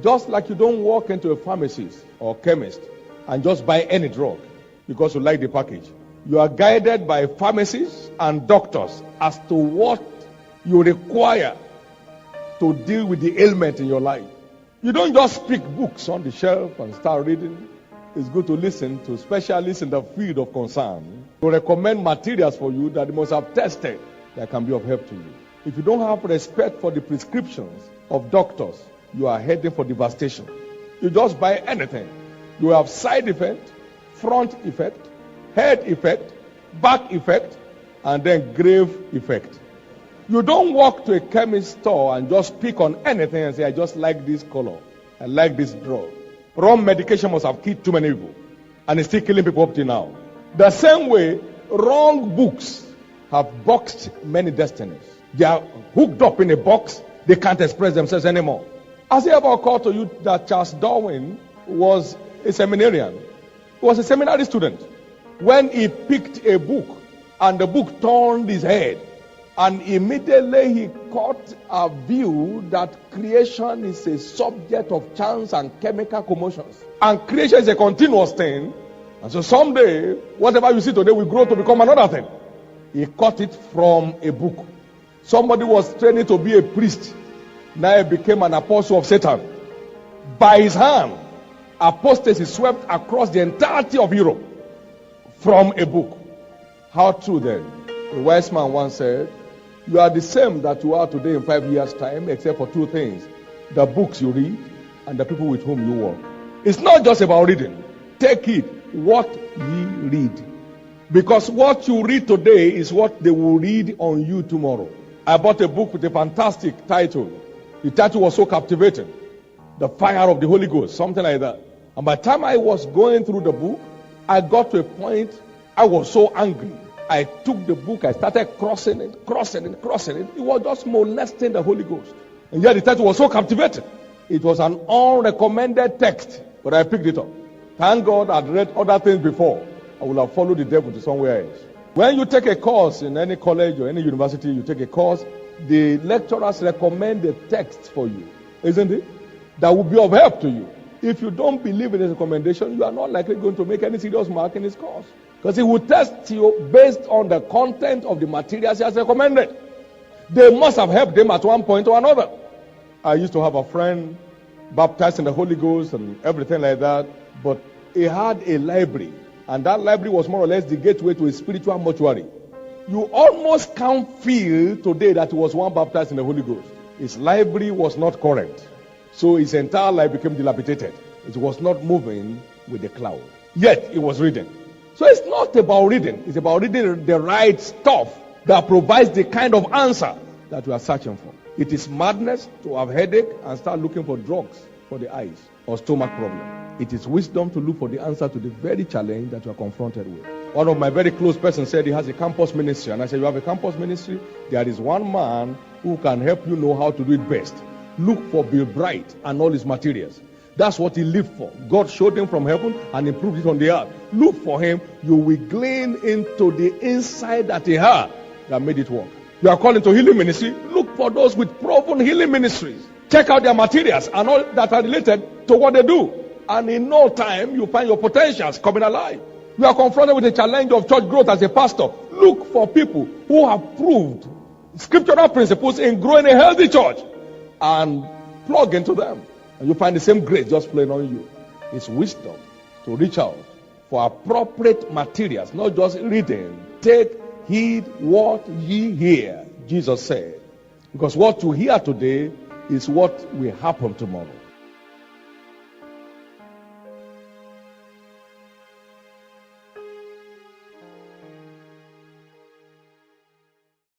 Just like you don't walk into a pharmacist or chemist and just buy any drug because you like the package. You are guided by pharmacists and doctors as to what you require to deal with the ailment in your life. You don't just pick books on the shelf and start reading. It's good to listen to specialists in the field of concern to recommend materials for you that you must have tested that can be of help to you. If you don't have respect for the prescriptions of doctors, you are heading for devastation. You just buy anything. You have side effect, front effect, head effect, back effect, and then grave effect. You don't walk to a chemist store and just pick on anything and say, I just like this color. I like this drug. Wrong medication must have killed too many people. And it's still killing people up to now. The same way, wrong books have boxed many destinies. They are hooked up in a box. They can't express themselves anymore. Has it ever occurred to you that Charles Darwin was a seminarian? He was a seminary student. When he picked a book and the book turned his head, and immediately he caught a view that creation is a subject of chance and chemical commotions. And creation is a continuous thing. And so someday, whatever you see today will grow to become another thing. He caught it from a book. Somebody was training to be a priest. Now he became an apostle of Satan. By his hand, apostasy swept across the entirety of Europe from a book. How true then? A wise man once said, you are the same that you are today in 5 years' time, except for two things: the books you read and the people with whom you work. It's not just about reading. Take it, what ye read. Because what you read today is what they will read on you tomorrow. I bought a book with a fantastic title. The title was so captivating. The Fire of the Holy Ghost, something like that. And by the time I was going through the book, I got to a point, I was so angry. I took the book, I started crossing it. It was just molesting the Holy Ghost. And yet the title was so captivating. It was an unrecommended text, but I picked it up. Thank God I'd read other things before. I would have followed the devil to somewhere else. When you take a course in any college or any university, you take a course, the lecturers recommend the text for you, isn't it? That will be of help to you. If you don't believe in his recommendation, you are not likely going to make any serious mark in his course. Because he will test you based on the content of the materials he has recommended. They must have helped him at one point or another. I used to have a friend baptized in the Holy Ghost and everything like that, but he had a library, and that library was more or less the gateway to a spiritual mortuary. You almost can't feel today that he was one baptized in the Holy Ghost. His library was not correct, so his entire life became dilapidated. It was not moving with the cloud. Yet he was reading. So it's not about reading. It's about reading the right stuff that provides the kind of answer that we are searching for. It is madness to have headache and start looking for drugs for the eyes or stomach problem. It is wisdom to look for the answer to the very challenge that you are confronted with. One of my very close persons said he has a campus ministry. And I said, you have a campus ministry? There is one man who can help you know how to do it best. Look for Bill Bright and all his materials. That's what he lived for. God showed him from heaven and improved it on the earth. Look for him. You will glean into the insight that he had that made it work. You are calling to healing ministry. Look for those with proven healing ministries. Check out their materials and all that are related to what they do. And in no time, you find your potentials coming alive. You are confronted with the challenge of church growth as a pastor. Look for people who have proved scriptural principles in growing a healthy church and plug into them. And you find the same grace just flowing on you. It's wisdom to reach out for appropriate materials, not just reading. Take heed what ye hear, Jesus said. Because what you hear today is what will happen tomorrow.